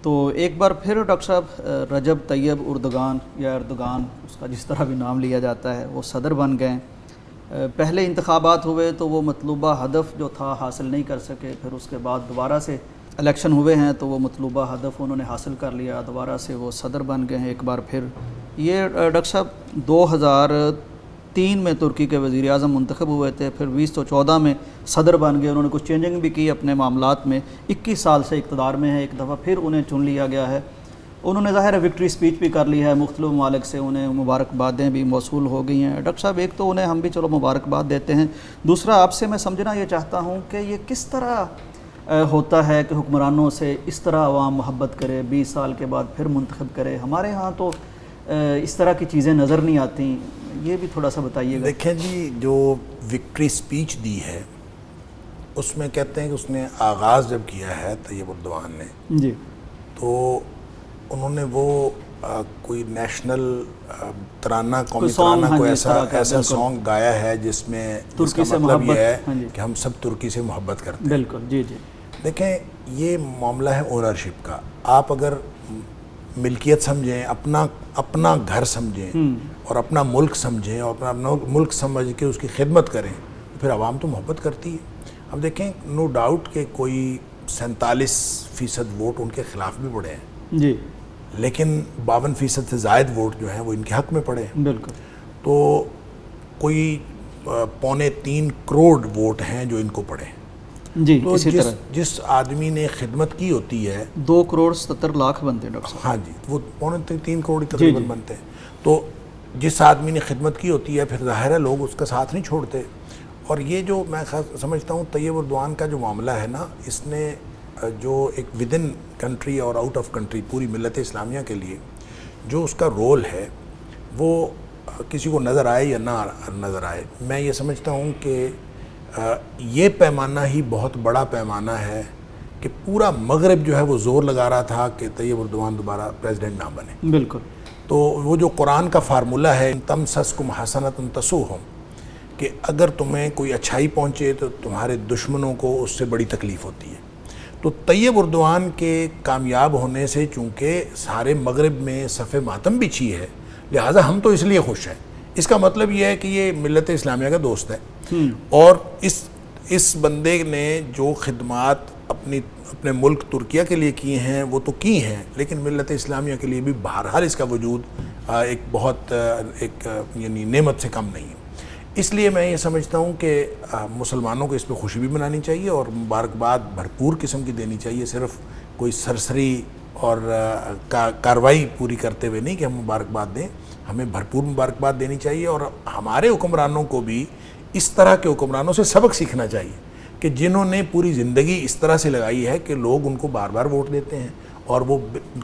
تو ایک بار پھر ڈاکٹر صاحب رجب طیب اردگان یا اردگان، اس کا جس طرح بھی نام لیا جاتا ہے، وہ صدر بن گئے۔ پہلے انتخابات ہوئے تو وہ مطلوبہ ہدف جو تھا حاصل نہیں کر سکے، پھر اس کے بعد دوبارہ سے الیکشن ہوئے ہیں تو وہ مطلوبہ ہدف انہوں نے حاصل کر لیا، دوبارہ سے وہ صدر بن گئے ہیں ایک بار پھر۔ یہ ڈاکٹر صاحب 2003 میں ترکی کے وزیر اعظم منتخب ہوئے تھے، پھر 2014 میں صدر بن گئے۔ انہوں نے کچھ چینجنگ بھی کی اپنے معاملات میں، 21 سال سے اقتدار میں ہے، ایک دفعہ پھر انہیں چن لیا گیا ہے۔ انہوں نے ظاہر ہے وکٹری اسپیچ بھی کر لی ہے، مختلف ممالک سے انہیں مبارکبادیں بھی موصول ہو گئی ہیں۔ ڈاکٹر صاحب ایک تو انہیں ہم بھی چلو مبارکباد دیتے ہیں، دوسرا آپ سے میں سمجھنا یہ چاہتا ہوں کہ یہ کس طرح ہوتا ہے کہ حکمرانوں سے اس طرح عوام محبت کرے، 20 سال کے بعد پھر منتخب کرے؟ ہمارے ہاں تو اس طرح کی چیزیں نظر نہیں آتی، یہ بھی تھوڑا سا بتائیے گا۔ دیکھیں جی، جو وکٹری اسپیچ دی ہے اس میں کہتے ہیں کہ اس نے آغاز جب کیا ہے طیب اردوان نے، جی، تو انہوں نے وہ کوئی نیشنل ترانہ، قومی ترانہ، کوئی ایسا سانگ گایا ہے جس میں اس کا مطلب یہ ہے کہ ہم سب ترکی سے محبت کرتے ہیں۔ بالکل، جی جی۔ دیکھیں، یہ معاملہ ہے اونرشپ کا۔ آپ اگر ملکیت سمجھیں، اپنا گھر سمجھیں اور اپنا ملک سمجھیں اور اپنا ملک سمجھ کے اس کی خدمت کریں تو پھر عوام تو محبت کرتی ہے۔ اب دیکھیں، نو ڈاؤٹ کہ کوئی 47% ووٹ ان کے خلاف بھی پڑے ہیں، جی، لیکن 52% سے زائد ووٹ جو ہیں وہ ان کے حق میں پڑے ہیں۔ بالکل۔ تو کوئی 2.25 کروڑ ووٹ ہیں جو ان کو پڑے ہیں۔ جی، تو اسی طرح جس آدمی نے خدمت کی ہوتی ہے، 2.70 کروڑ بنتے ہیں ڈاکٹر صاحب۔ ہاں جی، وہ 2.25 کروڑ تقریباً بنتے ہیں۔ تو جس آدمی نے خدمت کی ہوتی ہے، پھر ظاہر ہے لوگ اس کا ساتھ نہیں چھوڑتے۔ اور یہ جو میں سمجھتا ہوں طیب اردوان کا جو معاملہ ہے نا، اس نے جو ایک ود ان کنٹری اور آؤٹ آف کنٹری پوری ملت اسلامیہ کے لیے جو اس کا رول ہے، وہ کسی کو نظر آئے یا نہ نظر آئے، میں یہ سمجھتا ہوں کہ یہ پیمانہ ہی بہت بڑا پیمانہ ہے کہ پورا مغرب جو ہے وہ زور لگا رہا تھا کہ طیب اردوان دوبارہ پریزیڈنٹ نہ بنے۔ بالکل۔ تو وہ جو قرآن کا فارمولہ ہے، تمسسکم حسنۃ تسؤہم، کہ اگر تمہیں کوئی اچھائی پہنچے تو تمہارے دشمنوں کو اس سے بڑی تکلیف ہوتی ہے۔ تو طیب اردوان کے کامیاب ہونے سے چونکہ سارے مغرب میں صف ماتم بچھی ہے، لہٰذا ہم تو اس لیے خوش ہیں۔ اس کا مطلب یہ ہے کہ یہ ملت اسلامیہ کا دوست ہے، اور اس بندے نے جو خدمات اپنے ملک ترکیہ کے لیے کی ہیں وہ تو کی ہیں، لیکن ملت اسلامیہ کے لیے بھی بہرحال اس کا وجود ایک بہت یعنی نعمت سے کم نہیں ہے۔ اس لیے میں یہ سمجھتا ہوں کہ مسلمانوں کو اس پہ خوشی بھی منانی چاہیے اور مبارکباد بھرپور قسم کی دینی چاہیے، صرف کوئی سرسری اور کارروائی پوری کرتے ہوئے نہیں کہ ہم مبارکباد دیں، ہمیں بھرپور مبارکباد دینی چاہیے۔ اور ہمارے حکمرانوں کو بھی اس طرح کے حکمرانوں سے سبق سیکھنا چاہیے کہ جنہوں نے پوری زندگی اس طرح سے لگائی ہے کہ لوگ ان کو بار بار ووٹ دیتے ہیں، اور وہ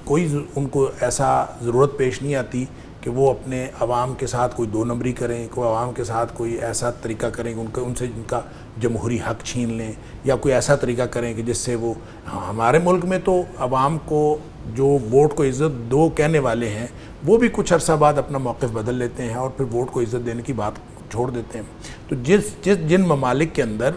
کوئی ان کو ایسا ضرورت پیش نہیں آتی کہ وہ اپنے عوام کے ساتھ کوئی 2 نمبری کریں، کوئی عوام کے ساتھ کوئی ایسا طریقہ کریں کہ ان سے ان کا جمہوری حق چھین لیں، یا کوئی ایسا طریقہ کریں کہ جس سے وہ ہمارے ملک میں تو عوام کو جو ووٹ کو عزت دو کہنے والے ہیں وہ بھی کچھ عرصہ بعد اپنا موقف بدل لیتے ہیں اور پھر ووٹ کو عزت دینے کی بات چھوڑ دیتے ہیں۔ تو جن ممالک کے اندر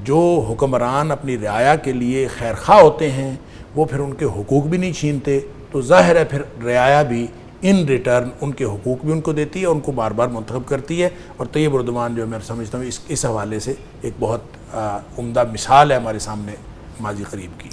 جو حکمران اپنی رعایا کے لیے خیرخواہ ہوتے ہیں وہ پھر ان کے حقوق بھی نہیں چھینتے، تو ظاہر ہے پھر رعایا بھی ان ریٹرن ان کے حقوق بھی ان کو دیتی ہے، ان کو بار بار منتخب کرتی ہے۔ اور طیب اردوان جو میں سمجھتا ہوں اس حوالے سے ایک بہت عمدہ مثال ہے ہمارے سامنے ماضی قریب کی۔